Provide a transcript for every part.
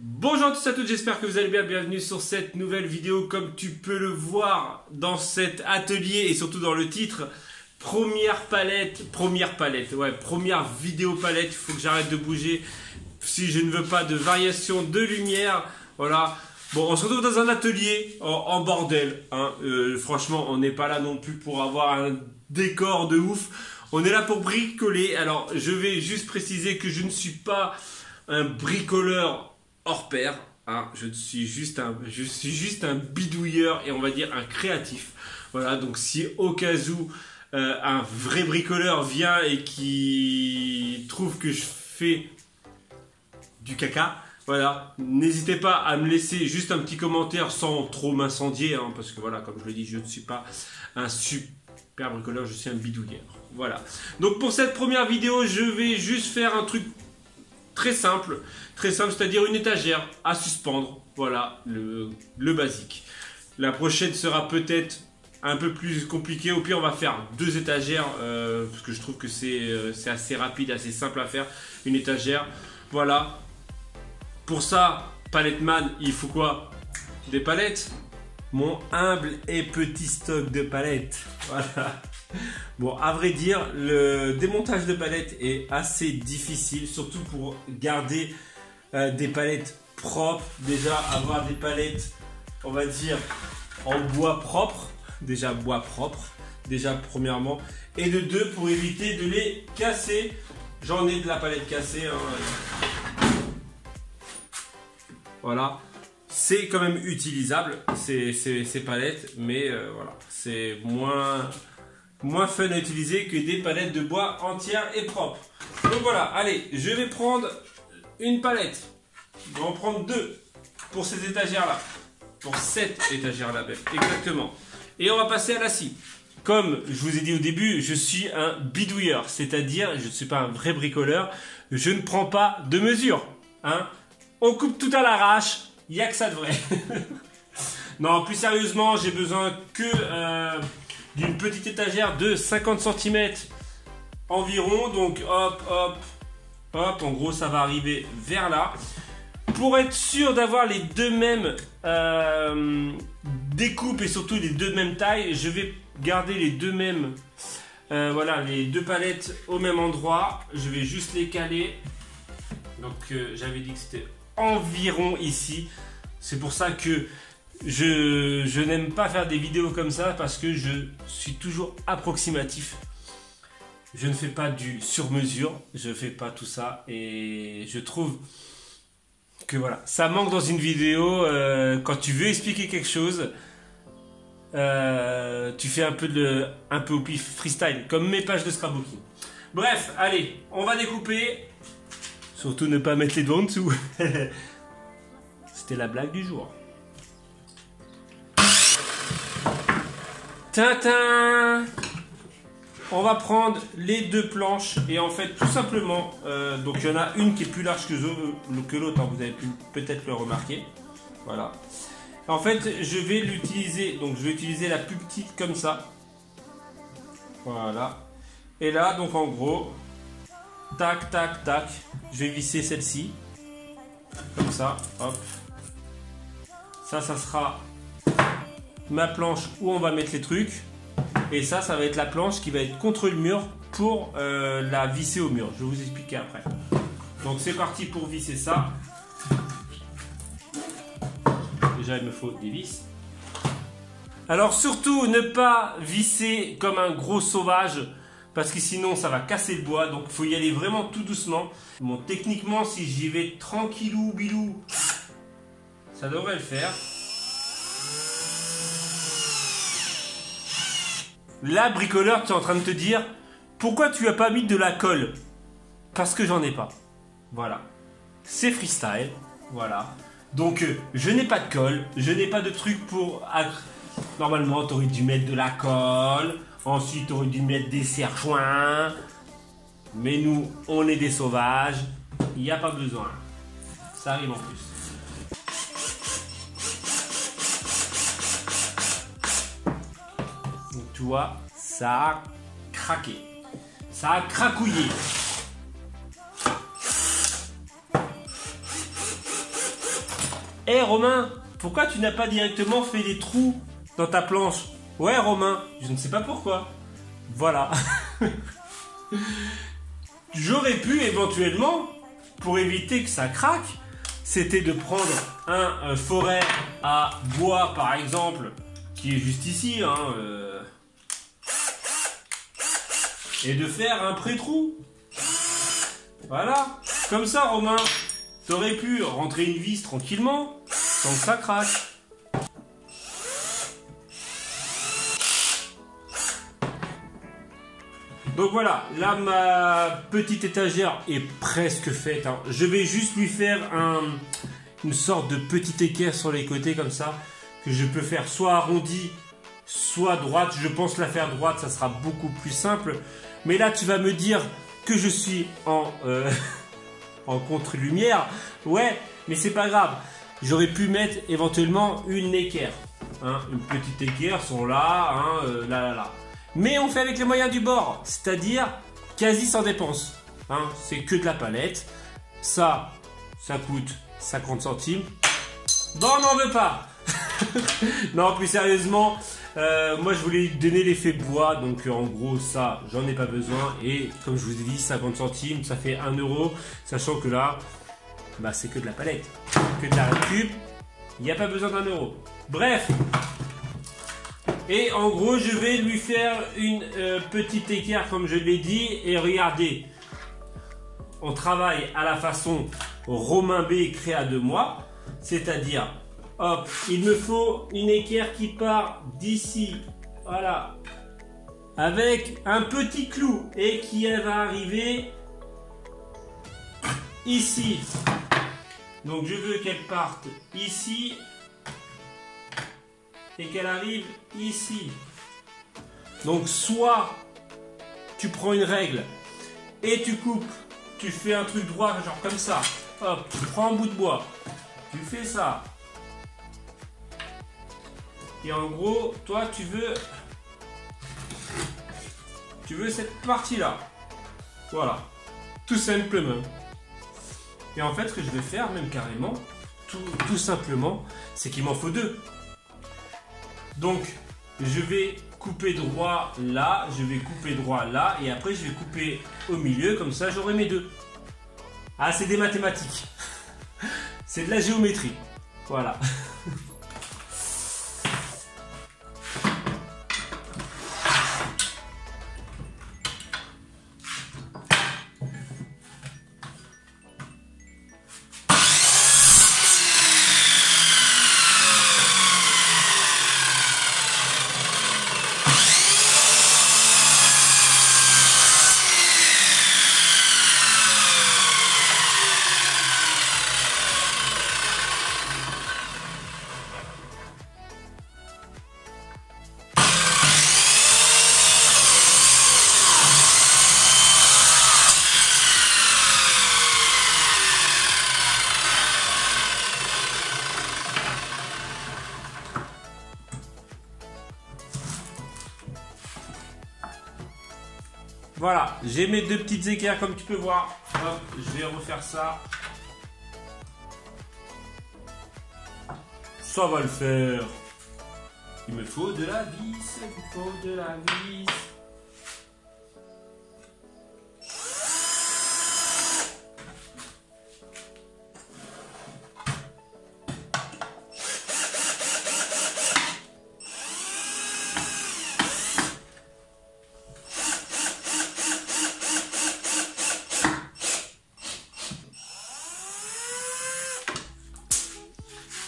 Bonjour à tous et à toutes, j'espère que vous allez bien, bienvenue sur cette nouvelle vidéo. Comme tu peux le voir dans cet atelier et surtout dans le titre, première vidéo palette, il faut que j'arrête de bouger si je ne veux pas de variation de lumière, voilà. Bon, on se retrouve dans un atelier en bordel, hein. Franchement, on n'est pas là non plus pour avoir un décor de ouf, on est là pour bricoler. Alors, je vais juste préciser que je ne suis pas un bricoleur hors pair, hein. Je suis juste un bidouilleur et on va dire un créatif. Voilà, donc si au cas où un vrai bricoleur vient et qui trouve que je fais du caca, voilà, n'hésitez pas à me laisser juste un petit commentaire sans trop m'incendier, hein, parce que voilà, comme je le dis, je ne suis pas un super bricoleur, je suis un bidouilleur. Voilà. Donc pour cette première vidéo, je vais juste faire un truc très simple, c'est-à-dire une étagère à suspendre. Voilà, le basique. La prochaine sera peut-être un peu plus compliquée. Au pire, on va faire deux étagères, parce que je trouve que c'est assez rapide, assez simple à faire. Une étagère, voilà. Pour ça, Paletteman, il faut quoi? Des palettes. Mon humble et petit stock de palettes. Voilà. Bon, à vrai dire, le démontage de palettes est assez difficile, surtout pour garder des palettes propres. Déjà, avoir des palettes, on va dire, en bois propre. Déjà, bois propre, déjà, premièrement. Et de deux, pour éviter de les casser. J'en ai de la palette cassée, hein. Voilà. C'est quand même utilisable, ces palettes, mais voilà, c'est moins fun à utiliser que des palettes de bois entières et propres. Donc voilà, allez, je vais prendre une palette. Je vais en prendre deux pour cette étagère-là. Pour cette étagère-là, exactement. Et on va passer à la scie. Comme je vous ai dit au début, je suis un bidouilleur, c'est-à-dire je ne suis pas un vrai bricoleur. Je ne prends pas de mesure, hein. On coupe tout à l'arrache, il n'y a que ça de vrai. Non, plus sérieusement, j'ai besoin que d'une petite étagère de 50 cm environ. Donc hop, hop, hop, en gros ça va arriver vers là. Pour être sûr d'avoir les deux mêmes découpes et surtout les deux mêmes tailles, je vais garder les deux mêmes, voilà, les deux palettes au même endroit. Je vais juste les caler. Donc j'avais dit que c'était environ ici. C'est pour ça que je n'aime pas faire des vidéos comme ça, parce que je suis toujours approximatif. Je ne fais pas du sur-mesure, je fais pas tout ça, et je trouve que voilà, ça manque dans une vidéo. Quand tu veux expliquer quelque chose, tu fais un peu au pif, freestyle, comme mes pages de scrapbooking. Bref, allez, on va découper. Surtout ne pas mettre les doigts en dessous. C'était la blague du jour. Tintin! On va prendre les deux planches et en fait tout simplement, donc il y en a une qui est plus large que l'autre, hein, vous avez pu peut-être le remarquer. Voilà. En fait je vais l'utiliser, donc je vais utiliser la plus petite comme ça. Voilà. Et là donc en gros, tac tac tac, je vais visser celle-ci. Comme ça, hop. Ça sera ma planche où on va mettre les trucs. Et ça va être la planche qui va être contre le mur pour la visser au mur. Je vais vous expliquer après. Donc c'est parti pour visser ça. Déjà il me faut des vis. Alors surtout ne pas visser comme un gros sauvage, parce que sinon ça va casser le bois. Donc il faut y aller vraiment tout doucement. Bon, techniquement si j'y vais tranquillou bilou, ça devrait le faire. Là, bricoleur, tu es en train de te dire, pourquoi tu as pas mis de la colle? Parce que j'en ai pas. Voilà. C'est freestyle. Voilà. Donc, je n'ai pas de colle. Je n'ai pas de truc pour... Normalement, tu aurais dû mettre de la colle. Ensuite, tu aurais dû mettre des serre-joints. Mais nous, on est des sauvages. Il n'y a pas besoin. Ça arrive en plus. Tu vois, ça a craqué, ça a cracouillé. Hé Romain, pourquoi tu n'as pas directement fait des trous dans ta planche? Ouais Romain, je ne sais pas pourquoi. Voilà. J'aurais pu éventuellement, pour éviter que ça craque, c'était de prendre un forêt à bois par exemple, qui est juste ici, hein, et de faire un pré-trou. Voilà, comme ça Romain, t'aurais pu rentrer une vis tranquillement, sans que ça craque. Donc voilà, là ma petite étagère est presque faite, hein. Je vais juste lui faire une sorte de petit équerre sur les côtés comme ça, que je peux faire soit arrondi, soit droite. Je pense la faire droite, ça sera beaucoup plus simple. Mais là tu vas me dire que je suis en contre-lumière. Ouais, mais c'est pas grave. J'aurais pu mettre éventuellement une équerre, hein, une petite équerre sont là, hein, là. Mais on fait avec les moyens du bord, c'est-à-dire quasi sans dépense. Hein, c'est que de la palette. Ça coûte 50 centimes. Bon, on n'en veut pas. Non, plus sérieusement, moi je voulais donner l'effet bois, donc en gros ça, j'en ai pas besoin. Et comme je vous ai dit, 50 centimes, ça fait 1 euro, sachant que là, bah, c'est que de la palette, que de la récup. Il n'y a pas besoin d'1 euro. Bref. Et en gros, je vais lui faire une petite équerre, comme je l'ai dit. Et regardez, on travaille à la façon Romain B créa de moi. C'est-à-dire, hop, il me faut une équerre qui part d'ici. Voilà. Avec un petit clou. Et qui va arriver ici. Donc je veux qu'elle parte ici. Et qu'elle arrive ici. Donc soit tu prends une règle et tu coupes, tu fais un truc droit genre comme ça, hop, tu prends un bout de bois, tu fais ça. Et en gros, toi tu veux cette partie là. Voilà, tout simplement. Et en fait ce que je vais faire même carrément, tout simplement, c'est qu'il m'en faut deux. Donc, je vais couper droit là, je vais couper droit là, et après je vais couper au milieu, comme ça j'aurai mes deux. Ah, c'est des mathématiques. C'est de la géométrie. Voilà. Voilà, j'ai mes deux petites équerres comme tu peux voir. Hop, je vais refaire ça. Ça va le faire. Il me faut de la vis, il me faut de la vis.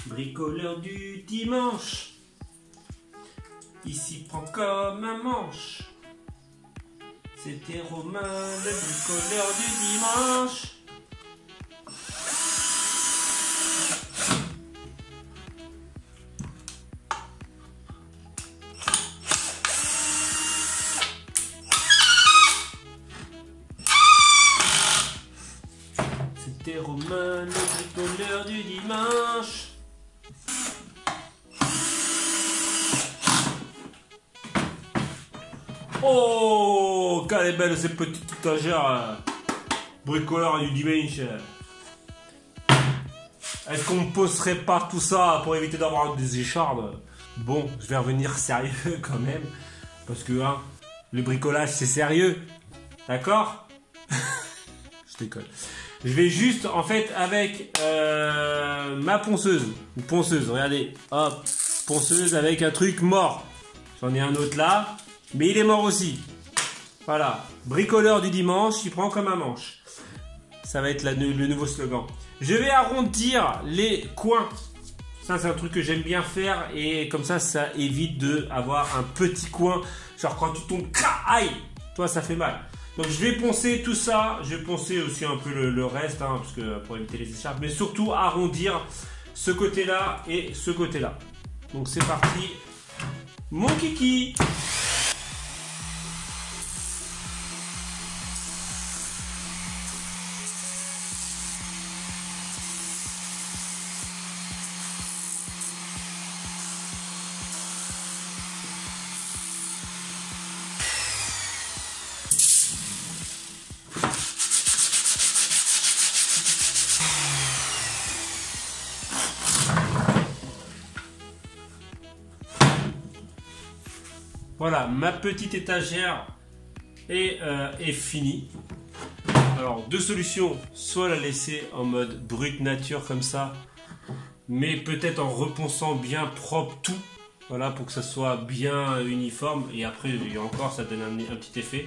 Bricoleur du dimanche, ici prend comme un manche. C'était Romain, le bricoleur du dimanche. C'était Romain, le bricoleur du dimanche. Oh, qu'elle est belle cette petite étagère bricoleur du dimanche. Est-ce qu'on ne poserait pas tout ça pour éviter d'avoir des échardes? Bon, je vais revenir sérieux quand même. Parce que hein, le bricolage c'est sérieux. D'accord? Je déconne. Je vais juste en fait avec ma ponceuse. Une ponceuse, regardez. Hop, ponceuse avec un truc mort. J'en ai un autre là. Mais il est mort aussi. Voilà. Bricoleur du dimanche, il prend comme un manche. Ça va être le nouveau slogan. Je vais arrondir les coins. Ça, c'est un truc que j'aime bien faire. Et comme ça évite d'avoir un petit coin. Genre quand tu tombes, aïe, toi, ça fait mal. Donc, je vais poncer tout ça. Je vais poncer aussi un peu le reste, hein, parce que pour éviter les écharpes. Mais surtout, arrondir ce côté-là et ce côté-là. Donc, c'est parti. Mon kiki. Voilà, ma petite étagère est finie. Alors, deux solutions. Soit la laisser en mode brut nature comme ça, mais peut-être en reponçant bien propre tout. Voilà, pour que ça soit bien uniforme. Et après, il y a encore, ça donne un petit effet.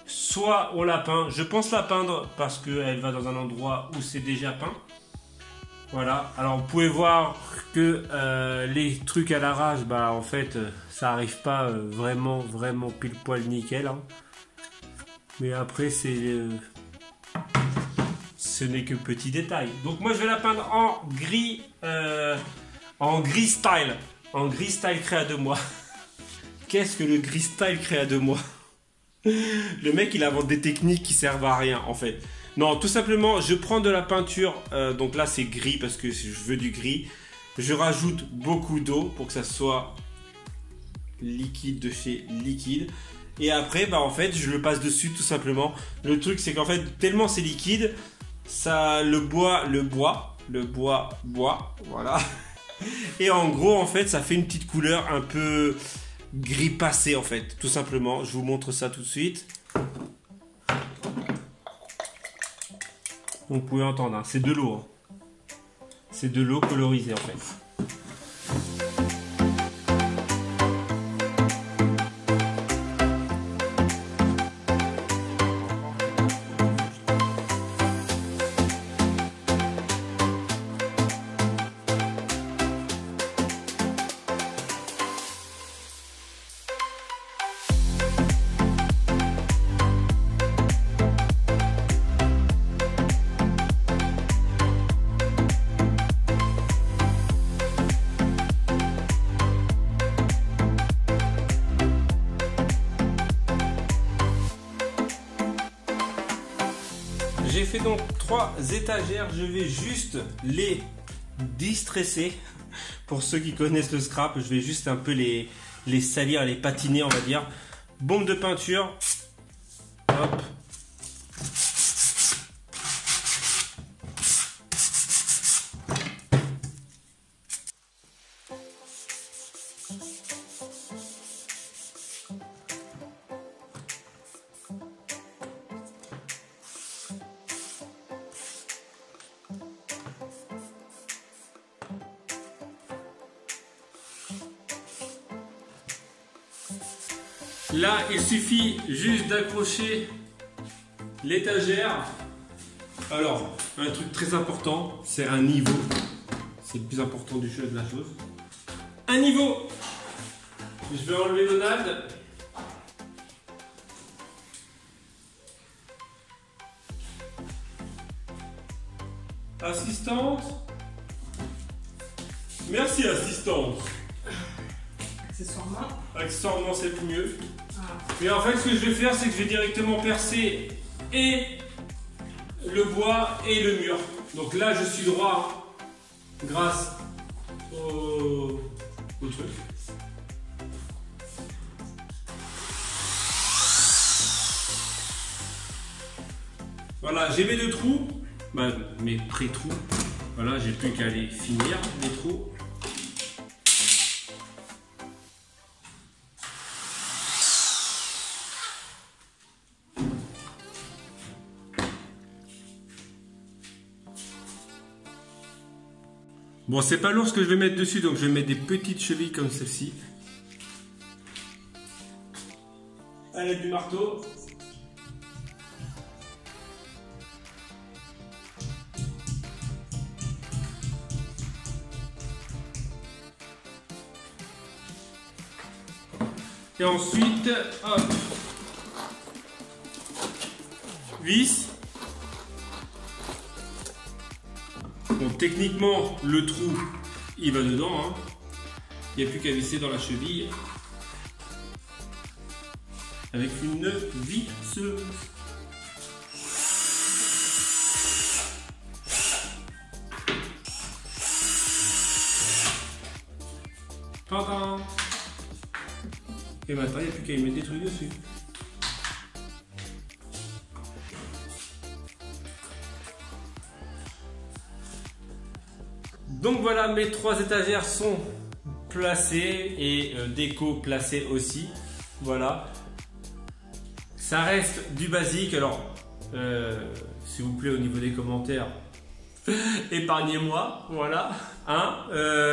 Soit on la peint. Je pense la peindre parce qu'elle va dans un endroit où c'est déjà peint. Voilà, alors vous pouvez voir que les trucs à l'arrache, bah en fait ça arrive pas vraiment pile poil nickel, hein. Mais après ce n'est que petit détail. Donc moi je vais la peindre en gris style, en gris style créé à 2 mois. Qu'est-ce que le gris style créé à 2 mois? Le mec il invente des techniques qui servent à rien en fait. Non, tout simplement, je prends de la peinture, donc là c'est gris parce que je veux du gris. Je rajoute beaucoup d'eau pour que ça soit liquide de chez liquide. Et après, bah en fait, je le passe dessus tout simplement. Le truc c'est qu'en fait, tellement c'est liquide, ça bois, voilà. Et en gros, en fait, ça fait une petite couleur un peu gris passé en fait, tout simplement. Je vous montre ça tout de suite. Vous pouvez entendre, hein. C'est de l'eau. Hein. C'est de l'eau colorisée en fait. J'ai fait donc 3 étagères, je vais juste les distresser. Pour ceux qui connaissent le scrap, je vais juste un peu les salir, les patiner on va dire. Bombe de peinture, hop. Là, il suffit juste d'accrocher l'étagère. Alors, un truc très important, c'est un niveau. C'est le plus important du jeu de la chose. Un niveau. Je vais enlever Donald. Assistante. Merci assistante. Accessoirement. Accessoirement, c'est le mieux. Et en fait, ce que je vais faire, c'est que je vais directement percer et le bois et le mur. Donc là, je suis droit grâce au truc. Voilà, j'ai mes 2 trous, mes pré-trous. Voilà, j'ai plus qu'à les finir, les trous. Bon, c'est pas lourd ce que je vais mettre dessus, donc je vais mettre des petites chevilles comme celle-ci. À l'aide du marteau. Et ensuite, hop, vis. Bon, techniquement, le trou, il va dedans. Hein. Il n'y a plus qu'à visser dans la cheville avec une visseuse. Tadam! Et maintenant, il n'y a plus qu'à y mettre des trucs dessus. Donc voilà, mes 3 étagères sont placées et déco placée aussi. Voilà. Ça reste du basique. Alors, s'il vous plaît, au niveau des commentaires, épargnez-moi. Voilà. Hein,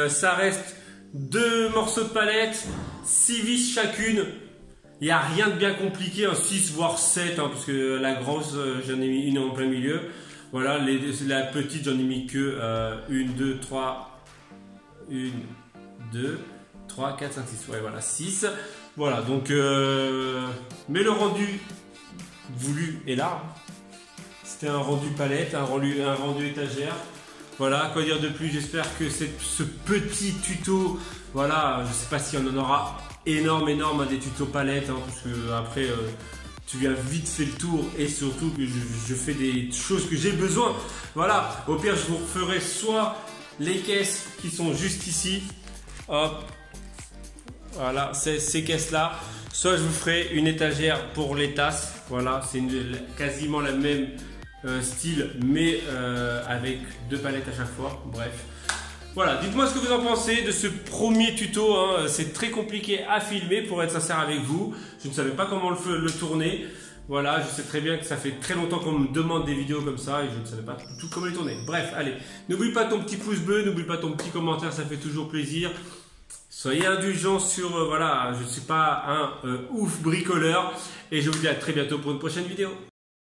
ça reste 2 morceaux de palette, 6 vis chacune. Il n'y a rien de bien compliqué, 6 voire 7, hein, parce que la grosse, j'en ai mis une en plein milieu. Voilà, la petite, j'en ai mis que 1, 2, 3, 1, 2, 3, 4, 5, 6. Ouais, voilà, 6. Voilà, donc, mais le rendu voulu est là. C'était un rendu palette, un rendu étagère. Voilà, quoi dire de plus, j'espère que ce petit tuto, voilà, je ne sais pas si on en aura énorme, hein, des tutos palettes, hein, parce que après, tu viens vite fait le tour et surtout que je fais des choses que j'ai besoin. Voilà, au pire, je vous referai soit les caisses qui sont juste ici, hop, voilà, ces caisses-là, soit je vous ferai une étagère pour les tasses, voilà, c'est quasiment la même style, mais avec 2 palettes à chaque fois, bref. Voilà, dites-moi ce que vous en pensez de ce premier tuto, hein. C'est très compliqué à filmer pour être sincère avec vous. Je ne savais pas comment le tourner. Voilà, je sais très bien que ça fait très longtemps qu'on me demande des vidéos comme ça et je ne savais pas du tout comment les tourner. Bref, allez, n'oublie pas ton petit pouce bleu, n'oublie pas ton petit commentaire, ça fait toujours plaisir. Soyez indulgents sur, voilà, je ne suis pas un ouf bricoleur et je vous dis à très bientôt pour une prochaine vidéo.